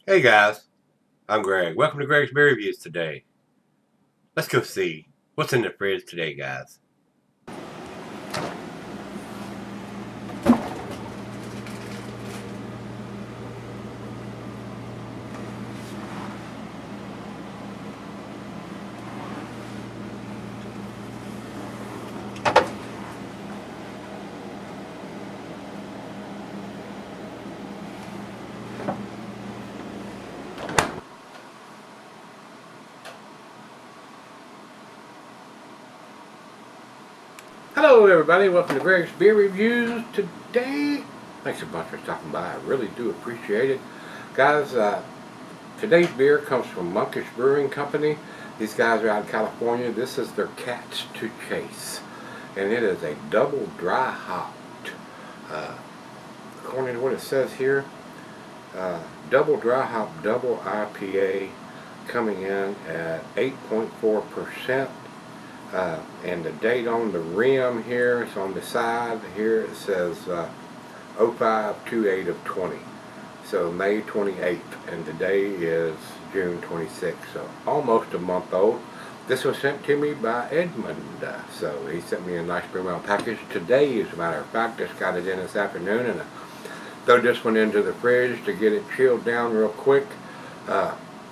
Hey guys, I'm Greg. Welcome to Gregsbeerreviews today. Let's go see what's in the fridge today, guys. Hello everybody, welcome to Greg's Beer Reviews today. Thanks a bunch for stopping by, I really do appreciate it. Guys, today's beer comes from Monkish Brewing Company. These guys are out in California. This is their Cats to Chase. And it is a double dry hopped. According to what it says here, double dry hop, double IPA coming in at 8.4%. And the date on the rim here, it's on the side here, it says 05/28 of 20. So May 28th, and today is June 26th, so almost a month old. This was sent to me by Edmund, so he sent me a nice beer mail package today, as a matter of fact. Just got it in this afternoon, and throw this one into the fridge to get it chilled down real quick.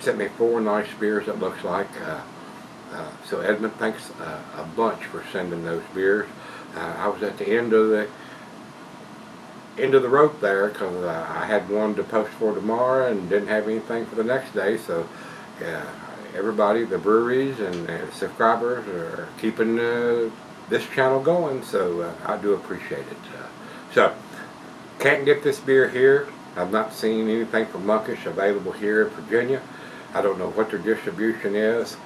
Sent me 4 nice beers, it looks like. So Edmund, thanks a bunch for sending those beers. I was at the end of the rope there because I had one to post for tomorrow and didn't have anything for the next day. So everybody, the breweries and subscribers are keeping this channel going. So I do appreciate it. So can't get this beer here. I've not seen anything from Monkish available here in Virginia. I don't know what their distribution is.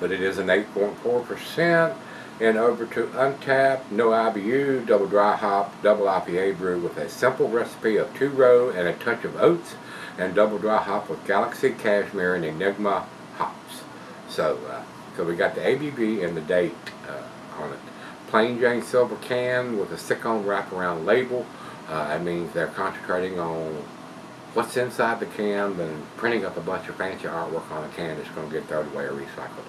But it is an 8.4%, and over to Untapped, no IBU, double dry hop, double IPA brew with a simple recipe of 2-row and a touch of oats, and double dry hop with Galaxy, Cashmere, and Enigma hops. So we got the ABV and the date on it. Plain Jane silver can with a stick-on wraparound label. That means they're concentrating on what's inside the can than printing up a bunch of fancy artwork on a can that's going to get thrown away or recycled.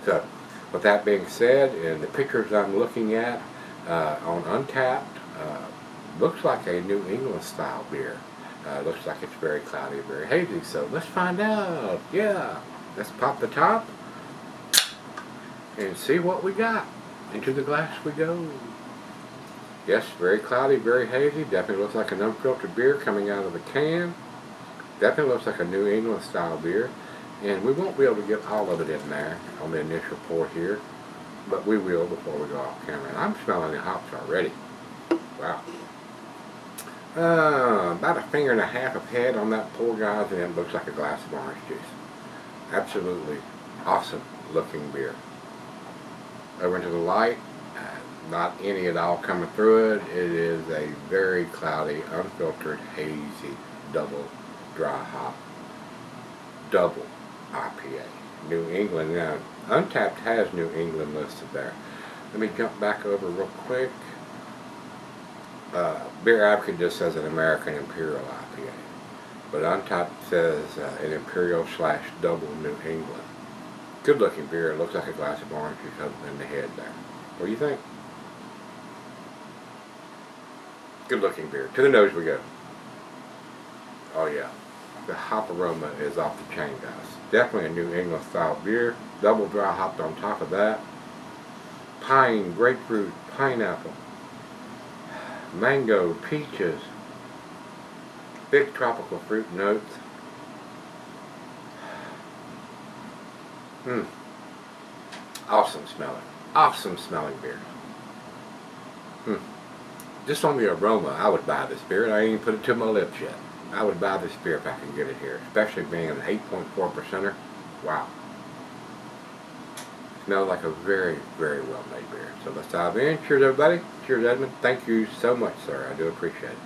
So, with that being said, in the pictures I'm looking at on Untapped, looks like a New England style beer. Looks like it's very cloudy, very hazy. So let's find out. Yeah, let's pop the top and see what we got. Into the glass we go. Yes, very cloudy, very hazy. Definitely looks like an unfiltered beer coming out of the can. Definitely looks like a New England style beer. And we won't be able to get all of it in there on the initial pour here, but we will before we go off camera. And I'm smelling the hops already. Wow. About a finger and a half of head on that pour, guys, and it looks like a glass of orange juice. Absolutely awesome looking beer. Over into the light, not any at all coming through it. It is a very cloudy, unfiltered, hazy, double dry hop, double IPA. New England. Now, Untapped has New England listed there. Let me jump back over real quick. Beer Advocate just says an American Imperial IPA, but Untapped says an Imperial / double New England. Good looking beer. It looks like a glass of orange juice other than the head there. What do you think? Good looking beer. To the nose we go. Oh yeah. The hop aroma is off the chain, guys. Definitely a New England style beer. Double dry hopped on top of that. Pine, grapefruit, pineapple, mango, peaches, big tropical fruit notes. Awesome smelling. Awesome smelling beer. Just on the aroma, I would buy this beer. I ain't even put it to my lips yet. I would buy this beer if I could get it here, especially being an 8.4%er. Wow. Smells like a very, very well made beer. So let's dive in. Cheers, everybody. Cheers, Edmund. Thank you so much, sir. I do appreciate it.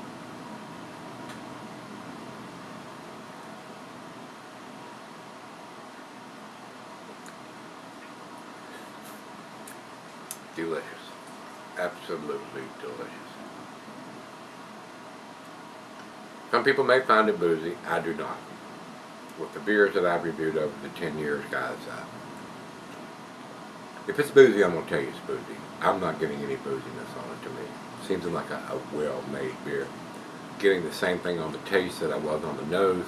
Delicious. Absolutely delicious. Some people may find it boozy. I do not. With the beers that I've reviewed over the 10 years, guys, if it's boozy, I'm going to tell you it's boozy. I'm not getting any booziness on it to me. Seems like a well-made beer. Getting the same thing on the taste that I was on the nose.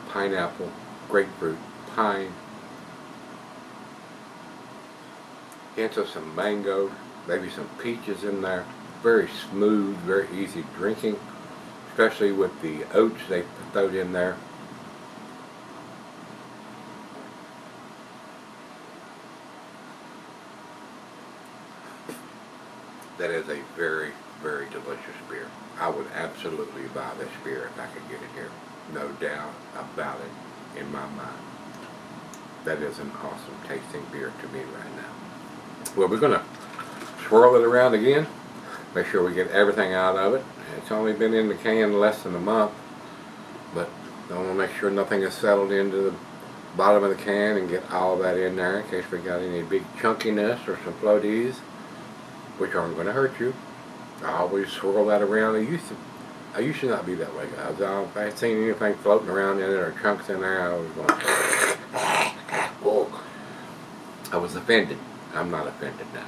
Pineapple, grapefruit, pine. Hints of some mango, maybe some peaches in there. Very smooth, very easy drinking, especially with the oats they throw in there. That is a very, very delicious beer. I would absolutely buy this beer if I could get it here. No doubt about it in my mind. That is an awesome tasting beer to me right now. Well, we're going to swirl it around again. Make sure we get everything out of it. It's only been in the can less than a month, but I want to make sure nothing is settled into the bottom of the can and get all that in there in case we got any big chunkiness or some floaties, which aren't going to hurt you. I always swirl that around. I used to not be that way, guys. If I had seen anything floating around in it or chunks in there, I was going, whoa. I was offended. I'm not offended now.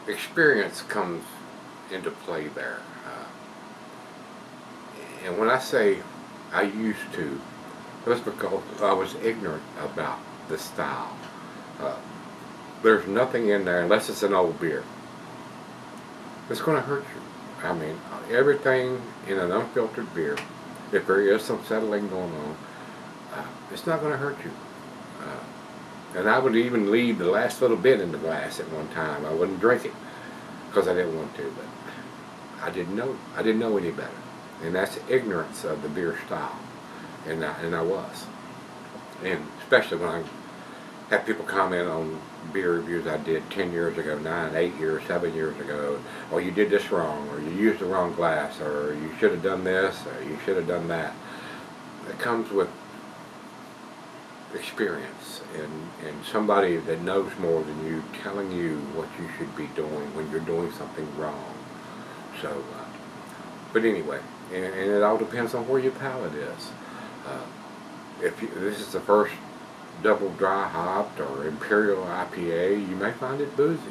Experience comes into play there. And when I say I used to, it was because I was ignorant about the style. There's nothing in there, unless it's an old beer, it's going to hurt you. I mean, everything in an unfiltered beer, if there is some settling going on, it's not going to hurt you. And I would even leave the last little bit in the glass at one time. I wouldn't drink it because I didn't want to, but I didn't know. I didn't know any better, and that's ignorance of the beer style, and I was. And especially when I have people comment on beer reviews I did 10 years ago, 9, 8 years, 7 years ago, or you did this wrong, or you used the wrong glass, or you should have done this, or you should have done that. It comes with experience and somebody that knows more than you telling you what you should be doing when you're doing something wrong. So, but anyway, and it all depends on where your palate is. If this is the first double dry hopped or imperial IPA, you may find it boozy.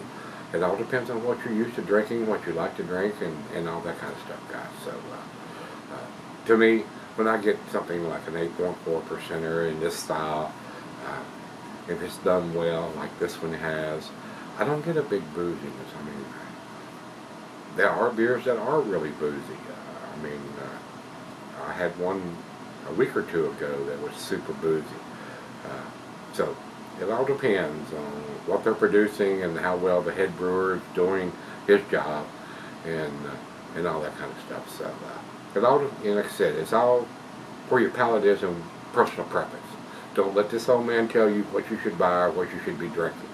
It all depends on what you're used to drinking, what you like to drink, and all that kind of stuff, guys. So, to me, when I get something like an 8.4% in this style, if it's done well, like this one has, I don't get a big booziness. I mean, there are beers that are really boozy. I had one a week or two ago that was super boozy. So it all depends on what they're producing and how well the head brewer is doing his job, and all that kind of stuff. So it all, like I said, it's all where your palate is and personal preference. Don't let this old man tell you what you should buy or what you should be drinking.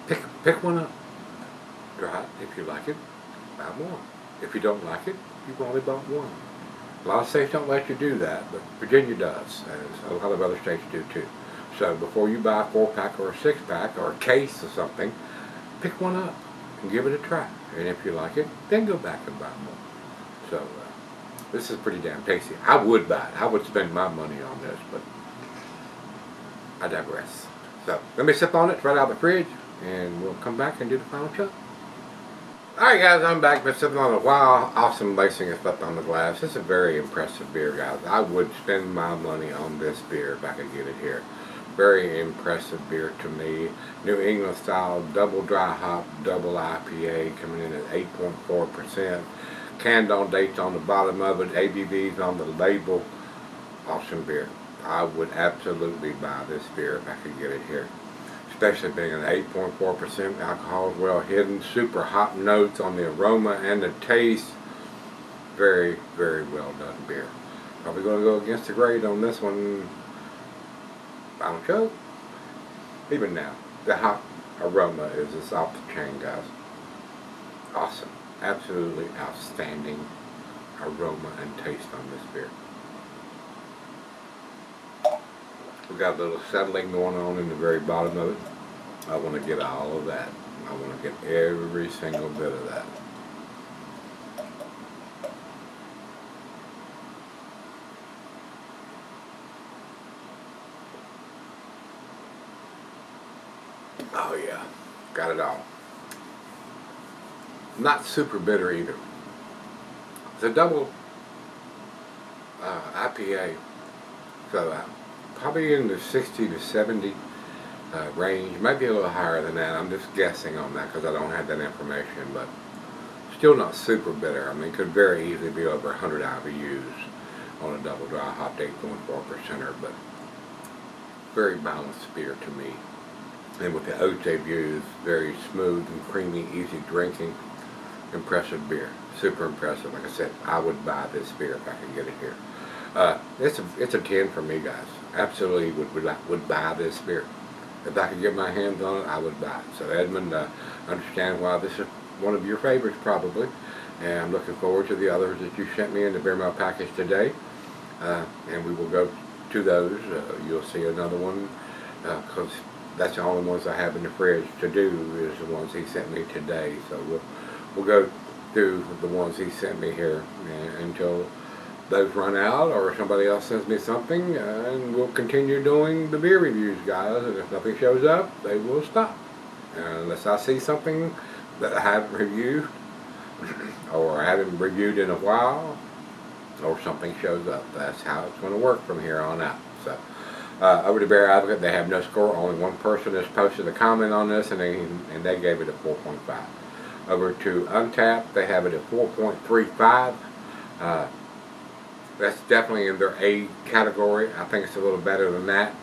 Pick one up. Try it. If you like it, buy more. If you don't like it, you've only bought one. A lot of states don't let you do that, but Virginia does, and a lot of other states do too. So before you buy a 4-pack or a 6-pack or a case of something, pick one up and give it a try. And if you like it, then go back and buy more. So this is pretty damn tasty. I would buy it. I would spend my money on this, but I digress. So let me sip on it right out of the fridge, and we'll come back and do the final chug. Alright guys, I'm back. Been sipping on a while. Awesome lacing and stuff on the glass. It's a very impressive beer, guys. I would spend my money on this beer if I could get it here. Very impressive beer to me. New England style, double dry hop, double IPA, coming in at 8.4%. Canned on dates on the bottom of it, ABVs on the label. Awesome beer. I would absolutely buy this beer if I could get it here. Especially being an 8.4% alcohol, well hidden, super hop notes on the aroma and the taste. Very, very well done beer. Are we going to go against the grade on this one? Final chug. Even now, the hop aroma is just off the chain, guys. Awesome. Absolutely outstanding aroma and taste on this beer. We got a little settling going on in the very bottom of it. I want to get all of that. I want to get every single bit of that. Oh yeah, got it all. Not super bitter either. It's a double IPA, so probably in the 60 to 70 range, maybe a little higher than that. I'm just guessing on that because I don't have that information, but still not super bitter. I mean, it could very easily be over 100 IBUs on a double dry hopped 8.4%er, but very balanced beer to me. And with the oats they've used, very smooth and creamy, easy drinking, impressive beer. Super impressive. Like I said, I would buy this beer if I could get it here. It's a 10 for me, guys. Absolutely would buy this beer. If I could get my hands on it, I would buy it. So Edmund, understand why this is one of your favorites probably, and I'm looking forward to the others that you sent me in the beer mail package today, and we will go to those. You'll see another one because that's the only ones I have in the fridge to do is the ones he sent me today. So we'll go through the ones he sent me here until those run out or somebody else sends me something, and we'll continue doing the beer reviews, guys. And if nothing shows up, they will stop unless I see something that I haven't reviewed or I haven't reviewed in a while, or something shows up. That's how it's going to work from here on out. So over to Beer Advocate, they have no score. Only one person has posted a comment on this, and they gave it a 4.5. Over to Untapped, they have it at 4.35. That's definitely in their A category. I think it's a little better than that.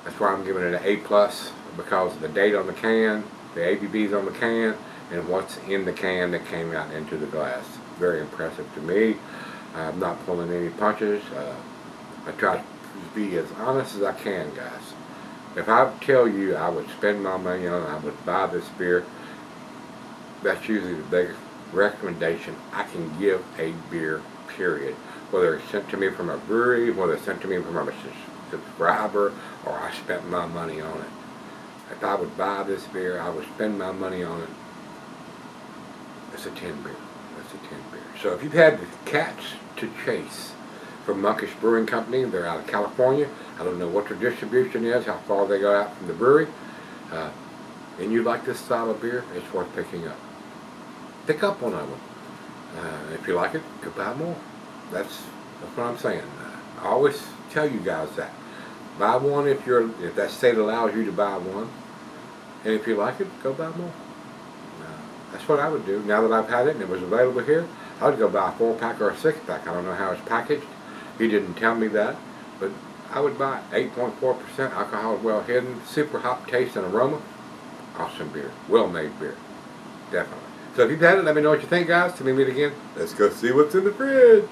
That's why I'm giving it an A+, because of the date on the can, the ABVs on the can, and what's in the can that came out into the glass. Very impressive to me. I'm not pulling any punches. I try to be as honest as I can, guys. If I tell you I would spend my money on it, I would buy this beer, that's usually the biggest recommendation I can give a beer, period. Whether it's sent to me from a brewery, whether it's sent to me from a subscriber, or I spent my money on it. If I would buy this beer, I would spend my money on it. It's a 10 beer. That's a 10 beer. So if you've had the Cats to Chase from Monkish Brewing Company, they're out of California. I don't know what their distribution is, how far they go out from the brewery. And you like this style of beer, it's worth picking up. Pick up one of them. If you like it, go buy more. That's what I'm saying. I always tell you guys that. Buy one if that state allows you to buy one. And if you like it, go buy more. That's what I would do. Now that I've had it and it was available here, I would go buy a 4-pack or a 6-pack. I don't know how it's packaged. He didn't tell me that. But I would buy 8.4% alcohol, well hidden, super hop taste and aroma. Awesome beer. Well-made beer. Definitely. So if you've had it, let me know what you think, guys. Till we meet again, let's go see what's in the fridge.